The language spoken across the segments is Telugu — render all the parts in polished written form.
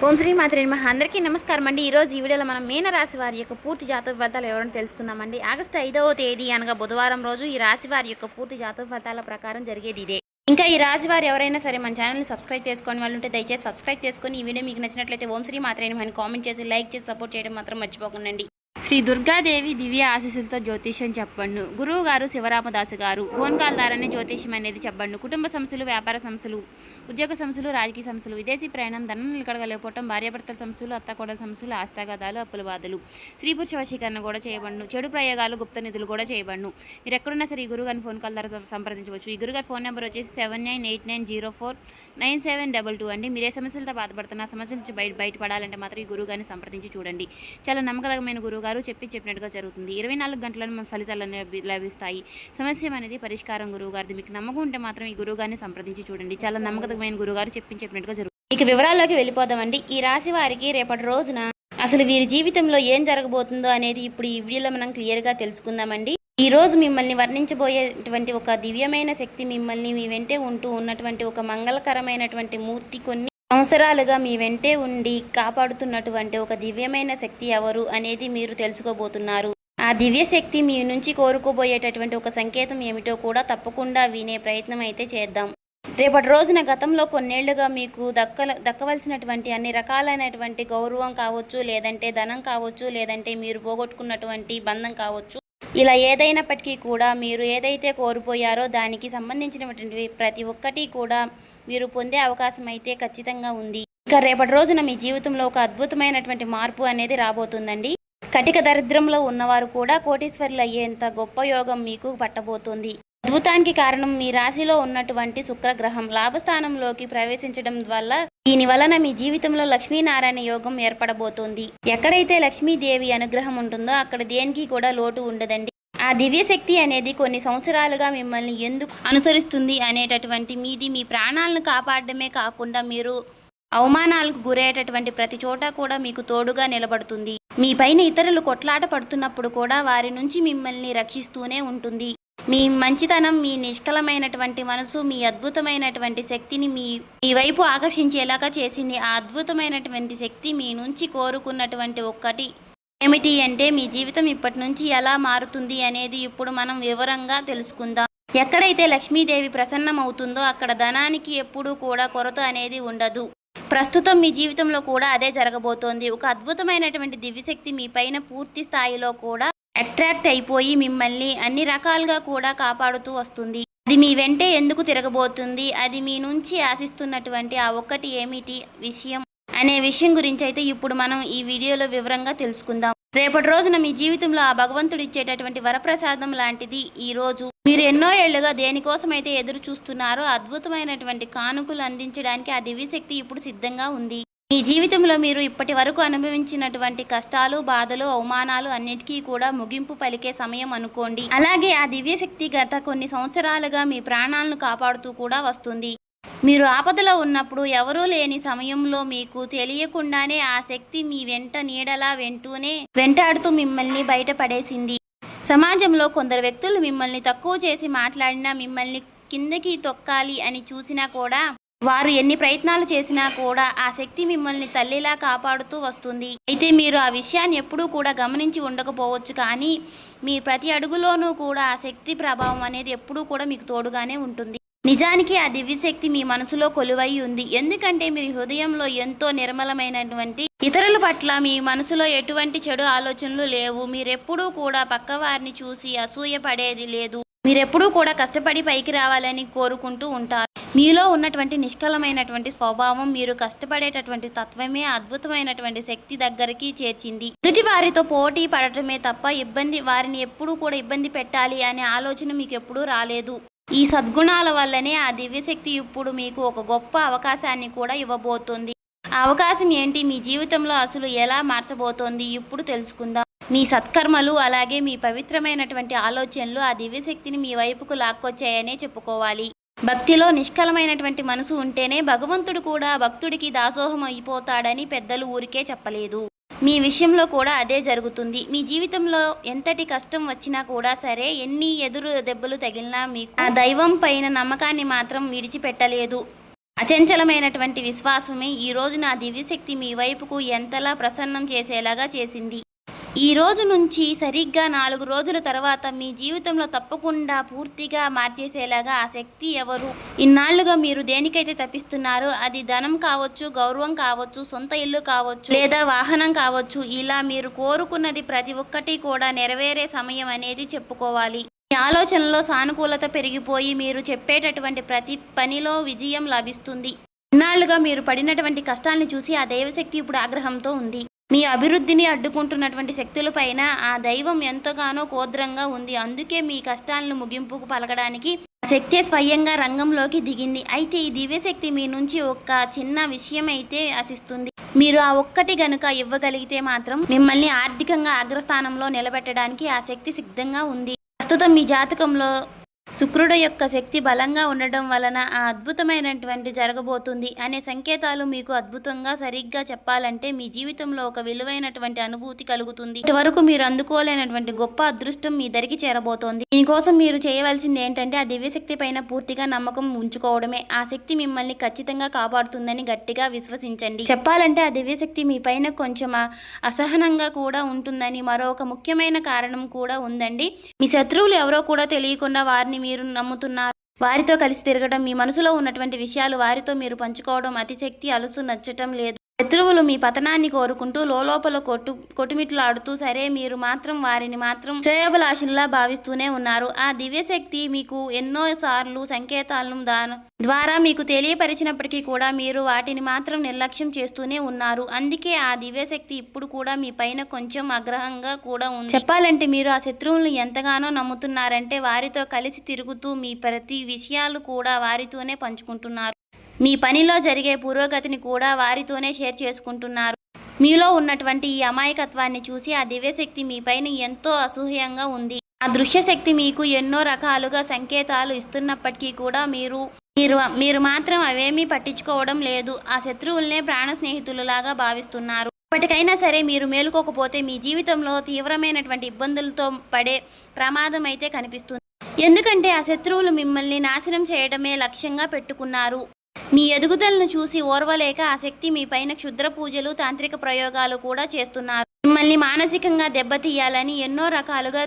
ఓం శ్రీ మాత్రే నమః. అందరికీ నమస్కారం అండి. ఈరోజు ఈ వీడియోలో మనం మీన రాశి వారి యొక్క పూర్తి జాతక ఫలితాలు ఎవరైనా తెలుసుకుందామండి. ఆగస్టు 5వ తేదీ అనగా బుధవారం రోజు ఈ రాశి వారి యొక్క పూర్తి జాతక ఫలితాల ప్రకారం జరిగేది ఇదే. ఇంకా ఈ రాశి వారు ఎవరైనా సరే మన ఛానల్ని సబ్స్క్రైబ్ చేసుకొని వాళ్ళు ఉంటే దయచేసి సబ్స్క్రైబ్ చేసుకొని ఈ వీడియో మీకు నచ్చినట్లయితే ఓం శ్రీ మాత్రే నమః అని కామెంట్ చేసి లైక్ చేసి సపోర్ట్ చేయడం మాత్రం మర్చిపోకండి. శ్రీ దుర్గాదేవి దివ్య ఆశీస్సులతో జ్యోతిష్యం చెప్పండు. గురువు గారు శివరామదాసు గారు. ఫోన్ కాల్ ద్వారానే జ్యోతిష్యం అనేది చెప్పండు. కుటుంబ సమస్యలు, వ్యాపార సమస్యలు, ఉద్యోగ సమస్యలు, రాజకీయ సమస్యలు, విదేశీ ప్రయాణం, ధనం నిలకడగలేకపోవటం, భార్యాభర్తల సమస్యలు, అత్తకోడల సమస్యలు, ఆస్తాగాదాలు, అప్పుల బాధలు, స్త్రీ పురుష వశీకరణ కూడా చేయబడును. చెడు ప్రయోగాలు, గుప్త నిధులు కూడా చేయబడును. మీరు ఎక్కడున్నా సరే ఈ గురుగారిని ఫోన్ కాల్ ద్వారా సంప్రదించవచ్చు. ఈ గురుగారి ఫోన్ నెంబర్ వచ్చేసి 7989049722 అండి. మీరే సమస్యలతో బాధపడుతున్న సమస్యల నుంచి బయటపడాలంటే మాత్రం ఈ గురుగారిని సంప్రదించి చూడండి. చాలా నమ్మకమైన గురుగారు చెప్పినట్టుగా జరుగుతుంది. 24 గంటలను మన ఫలితాలు లభిస్తాయి. సమస్య అనేది పరిష్కారం గురువుగారిది. మీకు నమ్మకం ఉంటే మాత్రం ఈ గురువుగారిని సంప్రదించి చూడండి. చాలా నమ్మకమైన గురుగారు చెప్పినట్టుగా జరుగుతుంది. ఇక వివరాల్లోకి వెళ్ళిపోదామండి. ఈ రాశి వారికి రేపటి రోజున అసలు వీరి జీవితంలో ఏం జరగబోతుందో అనేది ఇప్పుడు ఈ వీడియోలో మనం క్లియర్గా తెలుసుకుందామండి. ఈ రోజు మిమ్మల్ని వర్ణించబోయేటువంటి ఒక దివ్యమైన శక్తి మిమ్మల్ని మీ వెంటే ఉంటూ ఉన్నటువంటి ఒక మంగళకరమైనటువంటి మూర్తి కొన్ని సంవత్సరాలుగా మీ వెంటే ఉండి కాపాడుతున్నటువంటి ఒక దివ్యమైన శక్తి ఎవరు అనేది మీరు తెలుసుకోబోతున్నారు. ఆ దివ్య శక్తి మీ నుంచి కోరుకోబోయేటటువంటి ఒక సంకేతం ఏమిటో కూడా తప్పకుండా వినే ప్రయత్నం అయితే చేద్దాం. రేపటి రోజున గతంలో కొన్నేళ్లుగా మీకు దక్కవలసినటువంటి అన్ని రకాలైనటువంటి గౌరవం కావచ్చు, లేదంటే ధనం కావచ్చు, లేదంటే మీరు పోగొట్టుకున్నటువంటి బంధం కావచ్చు, ఇలా ఏదైనప్పటికీ కూడా మీరు ఏదైతే కోల్పోయారో దానికి సంబంధించినటువంటి ప్రతి ఒక్కటి కూడా మీరు పొందే అవకాశం అయితే ఖచ్చితంగా ఉంది. ఇక రేపటి రోజున మీ జీవితంలో ఒక అద్భుతమైనటువంటి మార్పు అనేది రాబోతుందండి. కటిక దరిద్రంలో ఉన్నవారు కూడా కోటీశ్వరులు అయ్యేంత గొప్ప యోగం మీకు పట్టబోతుంది. అద్భుతానికి కారణం మీ రాశిలో ఉన్నటువంటి శుక్రగ్రహం లాభస్థానంలోకి ప్రవేశించడం వల్ల దీని వలన మీ జీవితంలో లక్ష్మీనారాయణ యోగం ఏర్పడబోతోంది. ఎక్కడైతే లక్ష్మీదేవి అనుగ్రహం ఉంటుందో అక్కడ దేనికి కూడా లోటు ఉండదండి. ఆ దివ్యశక్తి అనేది కొన్ని సంవత్సరాలుగా మిమ్మల్ని ఎందుకు అనుసరిస్తుంది అనేటటువంటి మీది మీ ప్రాణాలను కాపాడడమే కాకుండా మీరు అవమానాలకు గురయ్యేటటువంటి ప్రతి చోట కూడా మీకు తోడుగా నిలబడుతుంది. మీ పైన ఇతరులు కొట్లాట పడుతున్నప్పుడు కూడా వారి నుంచి మిమ్మల్ని రక్షిస్తూనే ఉంటుంది. మీ మంచితనం, మీ నిష్కలమైనటువంటి మనసు, మీ అద్భుతమైనటువంటి శక్తిని మీ వైపు ఆకర్షించేలాగా చేసింది. ఆ అద్భుతమైనటువంటి శక్తి మీ నుంచి కోరుకున్నటువంటి ఒక్కటి ఏమిటి అంటే మీ జీవితం ఇప్పటి నుంచి ఎలా మారుతుంది అనేది ఇప్పుడు మనం వివరంగా తెలుసుకుందాం. ఎక్కడైతే లక్ష్మీదేవి ప్రసన్నమవుతుందో అక్కడ ధనానికి ఎప్పుడూ కూడా కొరత అనేది ఉండదు. ప్రస్తుతం మీ జీవితంలో కూడా అదే జరగబోతోంది. ఒక అద్భుతమైనటువంటి దివ్యశక్తి మీ పైన పూర్తి స్థాయిలో కూడా అట్రాక్ట్ అయిపోయి మిమ్మల్ని అన్ని రకాలుగా కూడా కాపాడుతూ వస్తుంది. అది మీ వెంటే ఎందుకు తిరగబోతుంది, అది మీ నుంచి ఆశిస్తున్నటువంటి ఆ ఒక్కటి ఏమిటి విషయం అనే విషయం గురించి అయితే ఇప్పుడు మనం ఈ వీడియోలో వివరంగా తెలుసుకుందాం. రేపటి రోజున మీ జీవితంలో ఆ భగవంతుడు ఇచ్చేటటువంటి వరప్రసాదం లాంటిది ఈ రోజు. మీరు ఎన్నో ఏళ్లుగా దేనికోసం అయితే ఎదురు చూస్తున్నారో అద్భుతమైనటువంటి కానుకలు అందించడానికి ఆ దివ్యశక్తి ఇప్పుడు సిద్ధంగా ఉంది. మీ జీవితంలో మీరు ఇప్పటి వరకు అనుభవించినటువంటి కష్టాలు, బాధలు, అవమానాలు అన్నిటికీ కూడా ముగింపు పలికే సమయం అనుకోండి. అలాగే ఆ దివ్యశక్తి గత కొన్ని సంవత్సరాలుగా మీ ప్రాణాలను కాపాడుతూ కూడా వస్తుంది. మీరు ఆపదలో ఉన్నప్పుడు ఎవరూ లేని సమయంలో మీకు తెలియకుండానే ఆ శక్తి మీ వెంట నీడలా వెంటాడుతూ మిమ్మల్ని బయటపడేసింది. సమాజంలో కొందరు వ్యక్తులు మిమ్మల్ని తక్కువ చేసి మాట్లాడినా, మిమ్మల్ని కిందకి తొక్కాలి అని చూసినా కూడా, వారు ఎన్ని ప్రయత్నాలు చేసినా కూడా ఆ శక్తి మిమ్మల్ని తల్లిలా కాపాడుతూ వస్తుంది. అయితే మీరు ఆ విషయాన్ని ఎప్పుడూ కూడా గమనించి ఉండకపోవచ్చు, కానీ మీ ప్రతి అడుగులోనూ కూడా ఆ శక్తి ప్రభావం అనేది ఎప్పుడూ కూడా మీకు తోడుగానే ఉంటుంది. నిజానికి ఆ దివ్యశక్తి మీ మనసులో కొలువై ఉంది. ఎందుకంటే మీరు హృదయంలో ఎంతో నిర్మలమైనటువంటి ఇతరుల పట్ల మీ మనసులో ఎటువంటి చెడు ఆలోచనలు లేవు. మీరెప్పుడూ కూడా పక్కవారిని చూసి అసూయ పడేది లేదు. మీరెప్పుడూ కూడా కష్టపడి పైకి రావాలని కోరుకుంటూ ఉంటారు. మీలో ఉన్నటువంటి నిష్కలమైనటువంటి స్వభావం, మీరు కష్టపడేటటువంటి తత్వమే అద్భుతమైనటువంటి శక్తి దగ్గరికి చేర్చింది. ఎదుటి వారితో పోటీ పడటమే తప్ప వారిని ఎప్పుడూ కూడా ఇబ్బంది పెట్టాలి అనే ఆలోచన మీకు ఎప్పుడూ రాలేదు. ఈ సద్గుణాల వల్లనే ఆ దివ్యశక్తి ఇప్పుడు మీకు ఒక గొప్ప అవకాశాన్ని కూడా ఇవ్వబోతోంది. ఆ అవకాశం ఏంటి, మీ జీవితంలో అసలు ఎలా మార్చబోతోంది ఇప్పుడు తెలుసుకుందాం. మీ సత్కర్మలు అలాగే మీ పవిత్రమైనటువంటి ఆలోచనలు ఆ దివ్యశక్తిని మీ వైపుకు లాక్కొచ్చాయనే చెప్పుకోవాలి. భక్తిలో నిష్కలమైనటువంటి మనసు ఉంటేనే భగవంతుడు కూడా భక్తుడికి దాసోహం అయిపోతాడని పెద్దలు ఊరికే చెప్పలేదు. మీ విషయంలో కూడా అదే జరుగుతుంది. మీ జీవితంలో ఎంతటి కష్టం వచ్చినా కూడా సరే, ఎన్ని ఎదురు దెబ్బలు తగిలినా మీకు ఆ దైవం పైన నమ్మకాన్ని మాత్రం విడిచిపెట్టలేదు. అచంచలమైనటువంటి విశ్వాసమే ఈ రోజు నా దివ్యశక్తి మీ వైపుకు ఎంతలా ప్రసన్నం చేసేలాగా చేసింది. ఈ రోజు నుంచి సరిగ్గా 4 రోజుల తర్వాత మీ జీవితంలో తప్పకుండా పూర్తిగా మార్చేసేలాగా ఆ శక్తి ఎవరు? ఇన్నాళ్లుగా మీరు దేనికైతే తప్పిస్తున్నారో అది ధనం కావచ్చు, గౌరవం కావచ్చు, సొంత ఇల్లు కావచ్చు, లేదా వాహనం కావచ్చు, ఇలా మీరు కోరుకున్నది ప్రతి ఒక్కటి కూడా నెరవేరే సమయం అనేది చెప్పుకోవాలి. మీ ఆలోచనలో సానుకూలత పెరిగిపోయి మీరు చెప్పేటటువంటి ప్రతి పనిలో విజయం లభిస్తుంది. ఇన్నాళ్లుగా మీరు పడినటువంటి కష్టాన్ని చూసి ఆ దైవశక్తి ఇప్పుడు ఆగ్రహంతో ఉంది. మీ అభివృద్ధిని అడ్డుకుంటున్నటువంటి శక్తులపైన ఆ దైవం ఎంతగానో కోద్రంగా ఉంది. అందుకే మీ కష్టాలను ముగింపుకు పలకడానికి ఆ శక్తి స్వయంగా రంగంలోకి దిగింది. అయితే ఈ దివ్యశక్తి మీ నుంచి ఒక చిన్న విషయం అయితే ఆశిస్తుంది. మీరు ఆ ఒక్కటి గనుక ఇవ్వగలిగితే మాత్రం మిమ్మల్ని ఆర్థికంగా అగ్రస్థానంలో నిలబెట్టడానికి ఆ శక్తి సిద్ధంగా ఉంది. ప్రస్తుతం మీ జాతకంలో శుక్రుడు యొక్క శక్తి బలంగా ఉండడం వలన ఆ అద్భుతమైనటువంటి జరగబోతుంది అనే సంకేతాలు మీకు అద్భుతంగా సరిగ్గా చెప్పాలంటే మీ జీవితంలో ఒక విలువైనటువంటి అనుభూతి కలుగుతుంది. ఇటువరకు మీరు అందుకోలేనటువంటి గొప్ప అదృష్టం మీ దరికి చేరబోతోంది. దీనికోసం మీరు చేయవలసింది ఏంటంటే ఆ దివ్యశక్తి పైన పూర్తిగా నమ్మకం ఉంచుకోవడమే. ఆ శక్తి మిమ్మల్ని ఖచ్చితంగా కాపాడుతుందని గట్టిగా విశ్వసించండి. చెప్పాలంటే ఆ దివ్యశక్తి మీ పైన కొంచెం అసహనంగా కూడా ఉంటుందని మరొక ముఖ్యమైన కారణం కూడా ఉందండి. మీ శత్రువులు ఎవరో కూడా తెలియకుండా వారిని మీరు నమ్ముతున్నారు. వారితో కలిసి తిరగడం, మీ మనసులో ఉన్నటువంటి విషయాలు వారితో మీరు పంచుకోవడం అతిశక్తి అలుసు నచ్చటం లేదు. శత్రువులు మీ పతనాన్ని కోరుకుంటూ లోపల కొట్టుమిట్లాడుతూ సరే మీరు మాత్రం వారిని మాత్రం శ్రేయోభిలాషుల్లా భావిస్తూనే ఉన్నారు. ఆ దివ్యశక్తి మీకు ఎన్నో సార్లు సంకేతాలను ద్వారా మీకు తెలియపరిచినప్పటికీ కూడా మీరు వాటిని మాత్రం నిర్లక్ష్యం చేస్తూనే ఉన్నారు. అందుకే ఆ దివ్యశక్తి ఇప్పుడు కూడా మీ పైన కొంచెం ఆగ్రహంగా కూడా ఉంది. చెప్పాలంటే మీరు ఆ శత్రువులను ఎంతగానో నమ్ముతున్నారంటే వారితో కలిసి తిరుగుతూ మీ ప్రతి విషయాలు కూడా వారితోనే పంచుకుంటున్నారు. మీ పనిలో జరిగే పురోగతిని కూడా వారితోనే షేర్ చేసుకుంటున్నారు. మీలో ఉన్నటువంటి ఈ అమాయకత్వాన్ని చూసి ఆ దివ్యశక్తి మీ పైన ఎంతో అసూయంగా ఉంది. ఆ దృశ్యశక్తి మీకు ఎన్నో రకాలుగా సంకేతాలు ఇస్తున్నప్పటికీ కూడా మీరు మాత్రం అవేమీ పట్టించుకోవడం లేదు. ఆ శత్రువులనే ప్రాణ స్నేహితులలాగా భావిస్తున్నారు. ఇప్పటికైనా సరే మీరు మేలుకోకపోతే మీ జీవితంలో తీవ్రమైనటువంటి ఇబ్బందులతో పడే ప్రమాదం అయితే కనిపిస్తుంది. ఎందుకంటే ఆ శత్రువులు మిమ్మల్ని నాశనం చేయడమే లక్ష్యంగా పెట్టుకున్నారు. మీ ఎదుగుదలను చూసి ఓర్వలేక ఆ శక్తి మీ పైన క్షుద్ర పూజలు, తాంత్రిక ప్రయోగాలు కూడా చేస్తున్నారు. మిమ్మల్ని మానసికంగా దెబ్బతీయాలని ఎన్నో రకాలుగా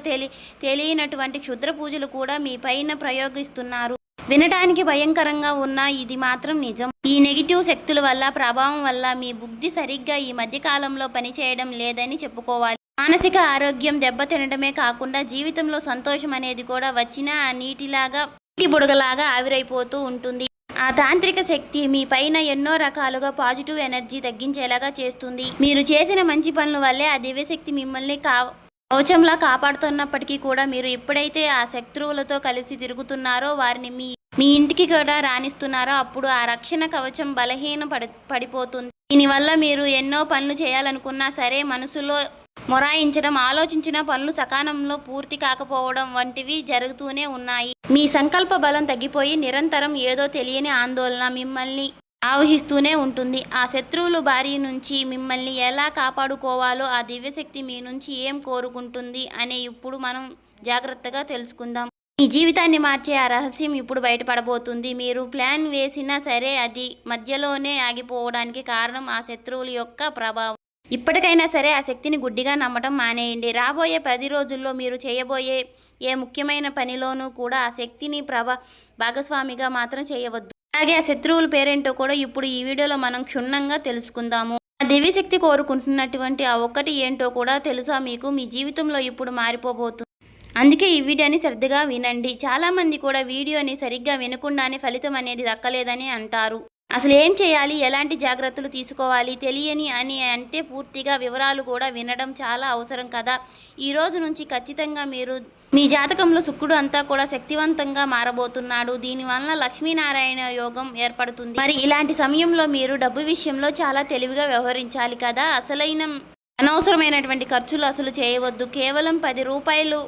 తెలియనటువంటి క్షుద్ర పూజలు కూడా మీ పైన ప్రయోగిస్తున్నారు. వినటానికి భయంకరంగా ఉన్న ఇది మాత్రం నిజం. ఈ నెగిటివ్ శక్తుల వల్ల ప్రభావం వల్ల మీ బుద్ధి సరిగ్గా ఈ మధ్యకాలంలో పనిచేయడం లేదని చెప్పుకోవాలి. మానసిక ఆరోగ్యం దెబ్బతినడమే కాకుండా జీవితంలో సంతోషం అనేది కూడా వచ్చిన నీటి బుడగలాగా ఆవిరైపోతూ ఉంటుంది. ఆ తాంత్రిక శక్తి మీ పైన ఎన్నో రకాలుగా పాజిటివ్ ఎనర్జీ తగ్గించేలాగా చేస్తుంది. మీరు చేసిన మంచి పనుల వల్లే ఆ దివ్యశక్తి మిమ్మల్ని కవచంలా కాపాడుతున్నప్పటికీ కూడా మీరు ఎప్పుడైతే ఆ శత్రువులతో కలిసి తిరుగుతున్నారో వారిని మీ ఇంటికి కూడా రాణిస్తున్నారో అప్పుడు ఆ రక్షణ కవచం పడిపోతుంది. దీనివల్ల మీరు ఎన్నో పనులు చేయాలనుకున్నా సరే మనసులో మొరాయించడం, ఆలోచించిన పనులు సకాలంలో పూర్తి కాకపోవడం వంటివి జరుగుతూనే ఉన్నాయి. మీ సంకల్ప బలం తగ్గిపోయి నిరంతరం ఏదో తెలియని ఆందోళన మిమ్మల్ని ఆవహిస్తూనే ఉంటుంది. ఆ శత్రువుల బారి నుంచి మిమ్మల్ని ఎలా కాపాడుకోవాలో ఆ దివ్యశక్తి మీ నుంచి ఏం కోరుకుంటుంది అనే ఇప్పుడు మనం జాగ్రత్తగా తెలుసుకుందాం. మీ జీవితాన్ని మార్చే ఆ రహస్యం ఇప్పుడు బయటపడబోతుంది. మీరు ప్లాన్ వేసినా సరే అది మధ్యలోనే ఆగిపోవడానికి కారణం ఆ శత్రువుల యొక్క ప్రభావం. ఇప్పటికైనా సరే ఆ శక్తిని గుడ్డిగా నమ్మటం మానేయండి. రాబోయే 10 రోజుల్లో మీరు చేయబోయే ఏ ముఖ్యమైన పనిలోనూ కూడా ఆ శక్తిని భాగస్వామిగా మాత్రం చేయవద్దు. అలాగే ఆ శత్రువుల పేరేంటో కూడా ఇప్పుడు ఈ వీడియోలో మనం క్షుణ్ణంగా తెలుసుకుందాము. ఆ దివ్యశక్తి కోరుకుంటున్నటువంటి ఆ ఒక్కటి ఏంటో కూడా తెలుసా మీకు? మీ జీవితంలో ఇప్పుడు మారిపోబోతుంది. అందుకే ఈ వీడియోని శ్రద్ధగా వినండి. చాలామంది కూడా వీడియోని సరిగ్గా వినకుండానే ఫలితం అనేది దక్కలేదని అంటారు. అసలు ఏం చేయాలి, ఎలాంటి జాగ్రత్తలు తీసుకోవాలి తెలియని అని అంటే పూర్తిగా వివరాలు కూడా వినడం చాలా అవసరం కదా. ఈ రోజు నుంచి ఖచ్చితంగా మీ జాతకంలో శుక్రుడు అంతా కూడా శక్తివంతంగా మారబోతున్నాడు. దీనివల్ల లక్ష్మీనారాయణ యోగం ఏర్పడుతుంది. మరి ఇలాంటి సమయంలో మీరు డబ్బు విషయంలో చాలా తెలివిగా వ్యవహరించాలి కదా. అనవసరమైనటువంటి ఖర్చులు అసలు చేయవద్దు. కేవలం 10 రూపాయలు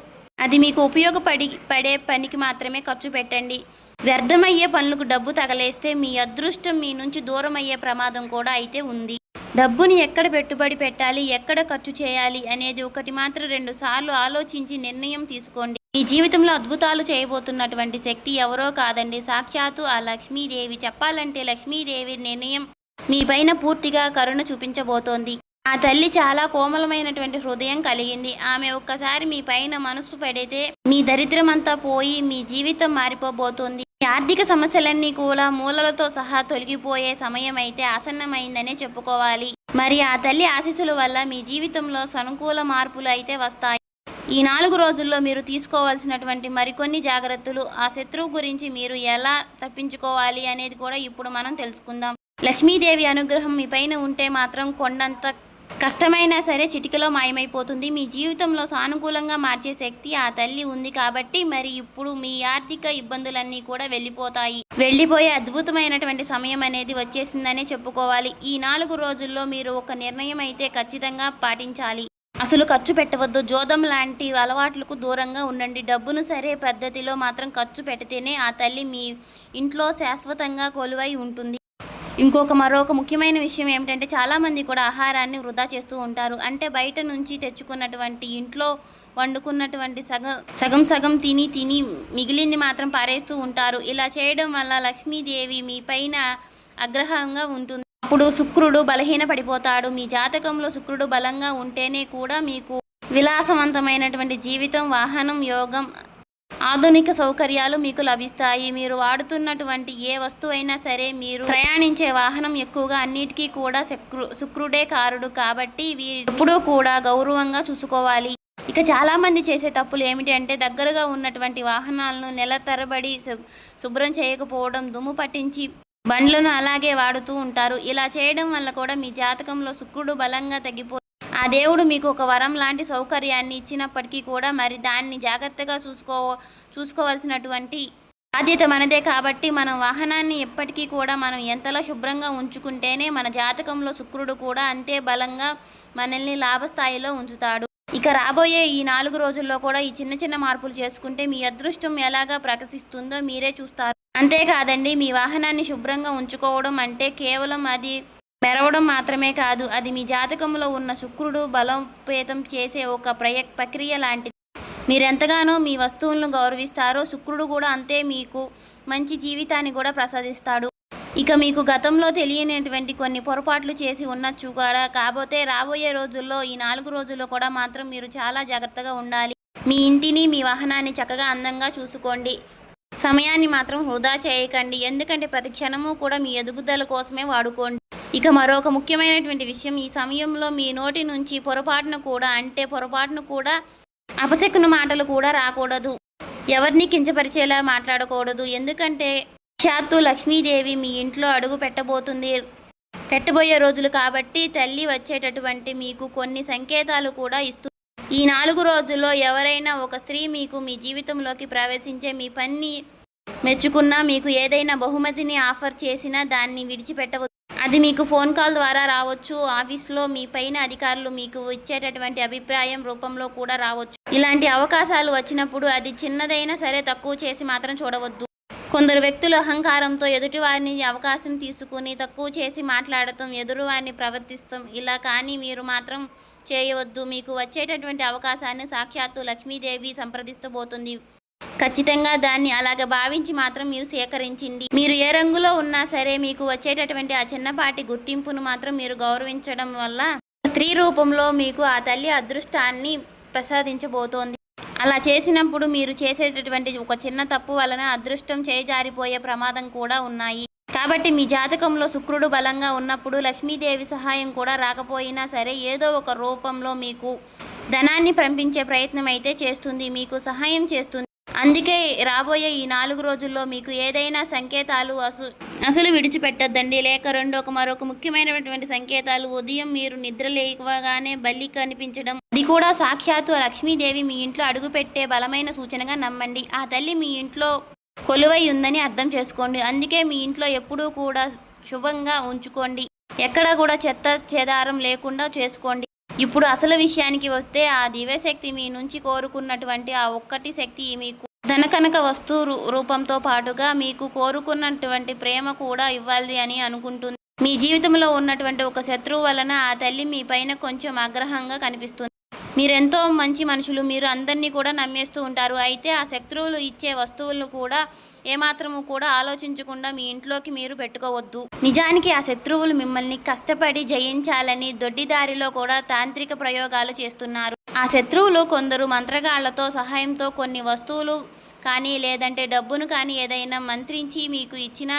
అది మీకు ఉపయోగపడే పనికి మాత్రమే ఖర్చు పెట్టండి. వ్యర్థమయ్యే పనులకు డబ్బు తగలేస్తే మీ అదృష్టం మీ నుంచి దూరం అయ్యే ప్రమాదం కూడా అయితే ఉంది. డబ్బుని ఎక్కడ పెట్టుబడి పెట్టాలి, ఎక్కడ ఖర్చు చేయాలి అనేది ఒకటి మాత్రం 2 సార్లు ఆలోచించి నిర్ణయం తీసుకోండి. మీ జీవితంలో అద్భుతాలు చేయబోతున్నటువంటి శక్తి ఎవరో కాదండి, సాక్షాత్తు ఆ లక్ష్మీదేవి. చెప్పాలంటే లక్ష్మీదేవి నిర్ణయం మీ పైన పూర్తిగా కరుణ చూపించబోతోంది. ఆ తల్లి చాలా కోమలమైనటువంటి హృదయం కలిగింది. ఆమె ఒక్కసారి మీ పైన మనసు పెడితే మీ దరిద్రమంతా పోయి మీ జీవితం మారిపోబోతోంది. మీ ఆర్థిక సమస్యలన్నీ కూడా మూలలతో సహా తొలగిపోయే సమయం అయితే ఆసన్నమైందనే చెప్పుకోవాలి. మరి ఆ తల్లి ఆశీస్సుల వల్ల మీ జీవితంలో సానుకూల మార్పులు అయితే వస్తాయి. ఈ 4 రోజుల్లో మీరు తీసుకోవాల్సినటువంటి మరికొన్ని జాగ్రత్తలు, ఆ శత్రువు గురించి మీరు ఎలా తప్పించుకోవాలి అనేది కూడా ఇప్పుడు మనం తెలుసుకుందాం. లక్ష్మీదేవి అనుగ్రహం మీ పైన ఉంటే మాత్రం కొండంత కష్టమైనా సరే చిటికలో మాయమైపోతుంది. మీ జీవితంలో సానుకూలంగా మార్చే శక్తి ఆ తల్లి ఉంది కాబట్టి మరి ఇప్పుడు మీ ఆర్థిక ఇబ్బందులన్నీ కూడా వెళ్ళిపోయే అద్భుతమైనటువంటి సమయం అనేది వచ్చేసిందనే చెప్పుకోవాలి. ఈ 4 రోజుల్లో మీరు ఒక నిర్ణయం అయితే ఖచ్చితంగా పాటించాలి. అసలు ఖర్చు పెట్టవద్దు. జోదం లాంటి అలవాట్లకు దూరంగా ఉండండి. డబ్బును సరే పద్ధతిలో మాత్రం ఖర్చు పెడితేనే ఆ తల్లి మీ ఇంట్లో శాశ్వతంగా కొలువై ఉంటుంది. మరొక ముఖ్యమైన విషయం ఏమిటంటే చాలామంది కూడా ఆహారాన్ని వృధా చేస్తూ ఉంటారు. అంటే బయట నుంచి తెచ్చుకున్నటువంటి ఇంట్లో వండుకున్నటువంటి సగం తిని మిగిలింది మాత్రం పారేస్తూ ఉంటారు. ఇలా చేయడం వల్ల లక్ష్మీదేవి మీ పైన ఆగ్రహంగా ఉంటుంది. అప్పుడు శుక్రుడు బలహీన పడిపోతాడు. మీ జాతకంలో శుక్రుడు బలంగా ఉంటేనే కూడా మీకు విలాసవంతమైనటువంటి జీవితం, వాహనం, యోగం, ఆధునిక సౌకర్యాలు మీకు లభిస్తాయి. మీరు వాడుతున్నటువంటి ఏ వస్తువైనా సరే, మీరు ప్రయాణించే వాహనం ఎక్కువగా అన్నిటికీ కూడా శుక్రుడే కారుడు కాబట్టి ఎప్పుడూ కూడా గౌరవంగా చూసుకోవాలి. ఇక చాలామంది చేసే తప్పులు ఏమిటి అంటే దగ్గరగా ఉన్నటువంటి వాహనాలను నెల తరబడి శుభ్రం చేయకపోవడం, దుమ్ము పట్టించి బండ్లను అలాగే వాడుతూ ఉంటారు. ఇలా చేయడం వల్ల కూడా మీ జాతకంలో శుక్రుడు బలంగా తగ్గిపోయి ఆ దేవుడు మీకు ఒక వరం లాంటి సౌకర్యాన్ని ఇచ్చినప్పటికీ కూడా మరి దాన్ని జాగ్రత్తగా చూసుకోవాల్సినటువంటి బాధ్యత మనదే. కాబట్టి మనం వాహనాన్ని ఎప్పటికీ కూడా మనం ఎంతలా శుభ్రంగా ఉంచుకుంటేనే మన జాతకంలో శుక్రుడు కూడా అంతే బలంగా మనల్ని లాభస్థాయిలో ఉంచుతాడు. ఇక రాబోయే ఈ 4 రోజుల్లో కూడా ఈ చిన్న మార్పులు చేసుకుంటే మీ అదృష్టం ఎలాగా ప్రకాశిస్తుందో మీరే చూస్తారు. అంతేకాదండి, మీ వాహనాన్ని శుభ్రంగా ఉంచుకోవడం అంటే కేవలం అది మెరవడం మాత్రమే కాదు, అది మీ జాతకంలో ఉన్న శుక్రుడు బలోపేతం చేసే ఒక ప్రక్రియ లాంటిది. మీరెంతగానో మీ వస్తువులను గౌరవిస్తారో శుక్రుడు కూడా అంతే మీకు మంచి జీవితాన్ని కూడా ప్రసాదిస్తాడు. ఇక మీకు గతంలో తెలియనటువంటి కొన్ని పొరపాట్లు చేసి ఉండొచ్చు కూడా. కాకపోతే రాబోయే రోజుల్లో ఈ 4 రోజుల్లో కూడా మాత్రం మీరు చాలా జాగ్రత్తగా ఉండాలి. మీ ఇంటిని, మీ వాహనాన్ని చక్కగా అందంగా చూసుకోండి. సమయాన్ని మాత్రం వృధా చేయకండి. ఎందుకంటే ప్రతి క్షణము కూడా మీ ఎదుగుదల కోసమే వాడుకోండి. ఇక మరొక ముఖ్యమైనటువంటి విషయం, ఈ సమయంలో మీ నోటి నుంచి పొరపాటును కూడా అపశకున మాటలు కూడా రాకూడదు. ఎవరిని కించపరిచేలా మాట్లాడకూడదు. ఎందుకంటే సాక్షాత్తు లక్ష్మీదేవి మీ ఇంట్లో అడుగు పెట్టబోయే రోజులు కాబట్టి తల్లి వచ్చేటటువంటి మీకు కొన్ని సంకేతాలు కూడా ఇస్తుంది. ఈ 4 రోజుల్లో ఎవరైనా ఒక స్త్రీ మీకు మీ జీవితంలోకి ప్రవేశించే మీ పని మెచ్చుకున్నా, మీకు ఏదైనా బహుమతిని ఆఫర్ చేసినా దాన్ని విడిచిపెట్టవద్దు. అది మీకు ఫోన్ కాల్ ద్వారా రావచ్చు. ఆఫీస్లో మీ పైన అధికారులు మీకు ఇచ్చేటటువంటి అభిప్రాయం రూపంలో కూడా రావచ్చు. ఇలాంటి అవకాశాలు వచ్చినప్పుడు అది చిన్నదైనా సరే తక్కువ చేసి మాత్రం చూడవద్దు. కొందరు వ్యక్తులు అహంకారంతో ఎదుటివారిని అవకాశం తీసుకుని తక్కువ చేసి మాట్లాడటం, ఎదురువారిని ప్రవర్తిస్తాం. ఇలా కానీ మీరు మాత్రం చేయవద్దు. మీకు వచ్చేటటువంటి అవకాశాన్ని సాక్షాత్తు లక్ష్మీదేవి సంప్రదిస్తబోతుంది. ఖచ్చితంగా దాన్ని అలాగ భావించి మాత్రం మీరు సేకరించండి. మీరు ఏ రంగులో ఉన్నా సరే మీకు వచ్చేటటువంటి ఆ చిన్నపాటి గుర్తింపును మాత్రం మీరు గౌరవించడం వల్ల స్త్రీ రూపంలో మీకు ఆ తల్లి అదృష్టాన్ని ప్రసాదించబోతోంది. అలా చేసినప్పుడు మీరు చేసేటటువంటి ఒక చిన్న తప్పు వలన అదృష్టం చేజారిపోయే ప్రమాదం కూడా ఉన్నాయి. కాబట్టి మీ జాతకంలో శుక్రుడు బలంగా ఉన్నప్పుడు లక్ష్మీదేవి సహాయం కూడా రాకపోయినా సరే ఏదో ఒక రూపంలో మీకు ధనాన్ని పంపించే ప్రయత్నం అయితే చేస్తుంది, మీకు సహాయం చేస్తుంది. అందుకే రాబోయే ఈ 4 రోజుల్లో మీకు ఏదైనా సంకేతాలు అసలు విడిచిపెట్టద్దండి. లేక మరొక ముఖ్యమైనటువంటి సంకేతాలు, ఉదయం మీరు నిద్ర లేవగానే బల్లి కనిపించడం, అది కూడా సాక్షాత్తు లక్ష్మీదేవి మీ ఇంట్లో అడుగుపెట్టే బలమైన సూచనగా నమ్మండి. ఆ తల్లి మీ ఇంట్లో కొలువై ఉందని అర్థం చేసుకోండి. అందుకే మీ ఇంట్లో ఎప్పుడూ కూడా శుభంగా ఉంచుకోండి. ఎక్కడ కూడా చెత్త చెదారం లేకుండా చేసుకోండి. ఇప్పుడు అసలు విషయానికి వస్తే ఆ దివ్యశక్తి మీ నుంచి కోరుకున్నటువంటి ఆ ఒక్కటి శక్తి మీకు ధనకనక వస్తు రూపంతో పాటుగా మీకు కోరుకున్నటువంటి ప్రేమ కూడా ఇవ్వాలి అని అనుకుంటుంది. మీ జీవితంలో ఉన్నటువంటి ఒక శత్రువు వలన ఆ తల్లి మీ పైన కొంచెం ఆగ్రహంగా కనిపిస్తుంది. మీరెంతో మంచి మనుషులు. మీరు అందరినీ కూడా నమ్మేస్తూ ఉంటారు. అయితే ఆ శత్రువులు ఇచ్చే వస్తువులను కూడా ఏమాత్రము కూడా ఆలోచించకుండా మీ ఇంట్లోకి మీరు పెట్టుకోవద్దు. నిజానికి ఆ శత్రువులు మిమ్మల్ని కష్టపడి జయించాలని దొడ్డిదారిలో కూడా తాంత్రిక ప్రయోగాలు చేస్తున్నారు. ఆ శత్రువులు కొందరు మంత్రగాళ్లతో సహాయంతో కొన్ని వస్తువులు కానీ లేదంటే డబ్బును కానీ ఏదైనా మంత్రించి మీకు ఇచ్చిన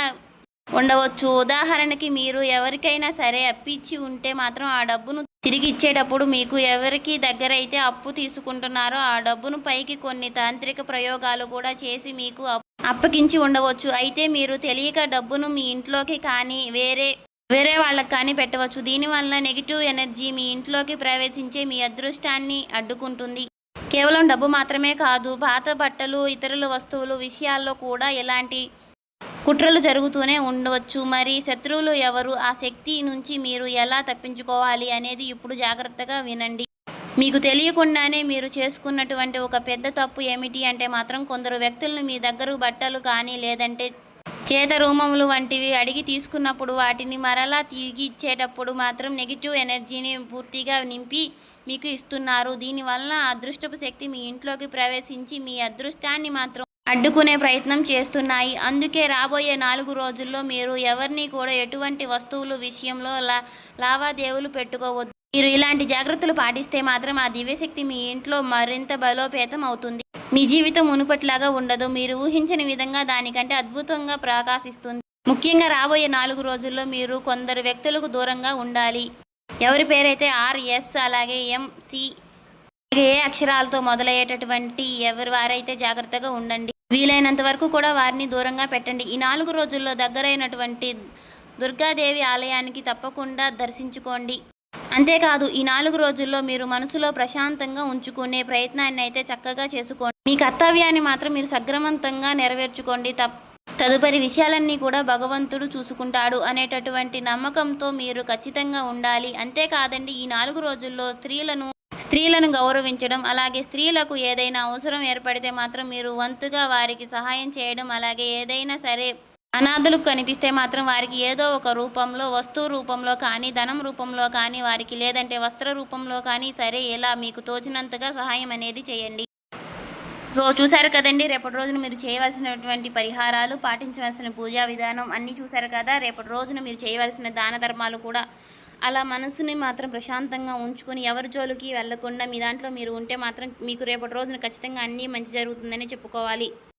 ఉండవచ్చు. ఉదాహరణకి మీరు ఎవరికైనా సరే అప్పిచ్చి ఉంటే మాత్రం ఆ డబ్బును తిరిగి ఇచ్చేటప్పుడు మీకు ఎవరికి దగ్గరైతే అప్పు తీసుకుంటున్నారో ఆ డబ్బును పైకి కొన్ని తాంత్రిక ప్రయోగాలు కూడా చేసి మీకు అప్పగించి ఉండవచ్చు. అయితే మీరు తెలియక డబ్బును మీ ఇంట్లోకి కానీ వేరే వాళ్ళకి కానీ పెట్టవచ్చు. దీనివల్ల నెగిటివ్ ఎనర్జీ మీ ఇంట్లోకి ప్రవేశించే మీ అదృష్టాన్ని అడ్డుకుంటుంది. కేవలం డబ్బు మాత్రమే కాదు, పాత బట్టలు, ఇతరుల వస్తువులు విషయాల్లో కూడా ఇలాంటి కుట్రలు జరుగుతూనే ఉండవచ్చు. మరి శత్రువులు ఎవరు, ఆ శక్తి నుంచి మీరు ఎలా తప్పించుకోవాలి అనేది ఇప్పుడు జాగ్రత్తగా వినండి. మీకు తెలియకుండానే మీరు చేసుకున్నటువంటి ఒక పెద్ద తప్పు ఏమిటి అంటే మాత్రం కొందరు వ్యక్తులను మీ దగ్గర బట్టలు కానీ లేదంటే చేత రూమములు వంటివి అడిగి తీసుకున్నప్పుడు వాటిని మరలా తిరిగి ఇచ్చేటప్పుడు మాత్రం నెగిటివ్ ఎనర్జీని పూర్తిగా నింపి మీకు ఇస్తున్నారు. దీనివల్ల అదృష్టపు శక్తి మీ ఇంట్లోకి ప్రవేశించి మీ అదృష్టాన్ని మాత్రం అడ్డుకునే ప్రయత్నం చేస్తున్నాయి. అందుకే రాబోయే 4 రోజుల్లో మీరు ఎవరిని కూడా ఎటువంటి వస్తువులు విషయంలో లావాదేవీలు పెట్టుకోవద్దు. మీరు ఇలాంటి జాగ్రత్తలు పాటిస్తే మాత్రం ఆ దివ్యశక్తి మీ ఇంట్లో మరింత బలోపేతం అవుతుంది. మీ జీవితం మునుపట్లాగా ఉండదు. మీరు ఊహించని విధంగా దానికంటే అద్భుతంగా ప్రకాశిస్తుంది. ముఖ్యంగా రాబోయే 4 రోజుల్లో మీరు కొందరు వ్యక్తులకు దూరంగా ఉండాలి. ఎవరి పేరైతే RS అలాగే MC ఏ అక్షరాలతో మొదలయ్యేటటువంటి ఎవరి వారైతే జాగ్రత్తగా ఉండండి. వీలైనంత వరకు కూడా వారిని దూరంగా పెట్టండి. ఈ 4 రోజుల్లో దగ్గరైనటువంటి దుర్గాదేవి ఆలయానికి తప్పకుండా దర్శించుకోండి. అంతేకాదు ఈ 4 రోజుల్లో మీరు మనసులో ప్రశాంతంగా ఉంచుకునే ప్రయత్నాన్ని అయితే చక్కగా చేసుకోండి. మీ కర్తవ్యాన్ని మాత్రం మీరు సక్రమంతంగా నెరవేర్చుకోండి. తదుపరి విషయాలన్నీ కూడా భగవంతుడు చూసుకుంటాడు అనేటటువంటి నమ్మకంతో మీరు ఖచ్చితంగా ఉండాలి. అంతేకాదండి ఈ 4 రోజుల్లో స్త్రీలను గౌరవించడం, అలాగే స్త్రీలకు ఏదైనా అవసరం ఏర్పడితే మాత్రం మీరు వంతుగా వారికి సహాయం చేయడం, అలాగే ఏదైనా సరే అనాథలకు కనిపిస్తే మాత్రం వారికి ఏదో ఒక రూపంలో, వస్తువు రూపంలో కానీ, ధనం రూపంలో కానీ, వారికి లేదంటే వస్త్ర రూపంలో కానీ సరే ఇలా మీకు తోచినంతగా సహాయం అనేది చేయండి. సో చూశారు కదండి, రేపటి రోజున మీరు చేయవలసినటువంటి పరిహారాలు, పాటించవలసిన పూజా విధానం అన్నీ చూశారు కదా. రేపటి రోజున మీరు చేయవలసిన దాన ధర్మాలు కూడా అలా మనసుని మాత్రం ప్రశాంతంగా ఉంచుకొని ఎవరి జోలికి వెళ్లకుండా మీ దాంట్లో మీరు ఉంటే మాత్రం మీకు రేపటి రోజున ఖచ్చితంగా అన్నీ మంచి జరుగుతుందని చెప్పుకోవాలి.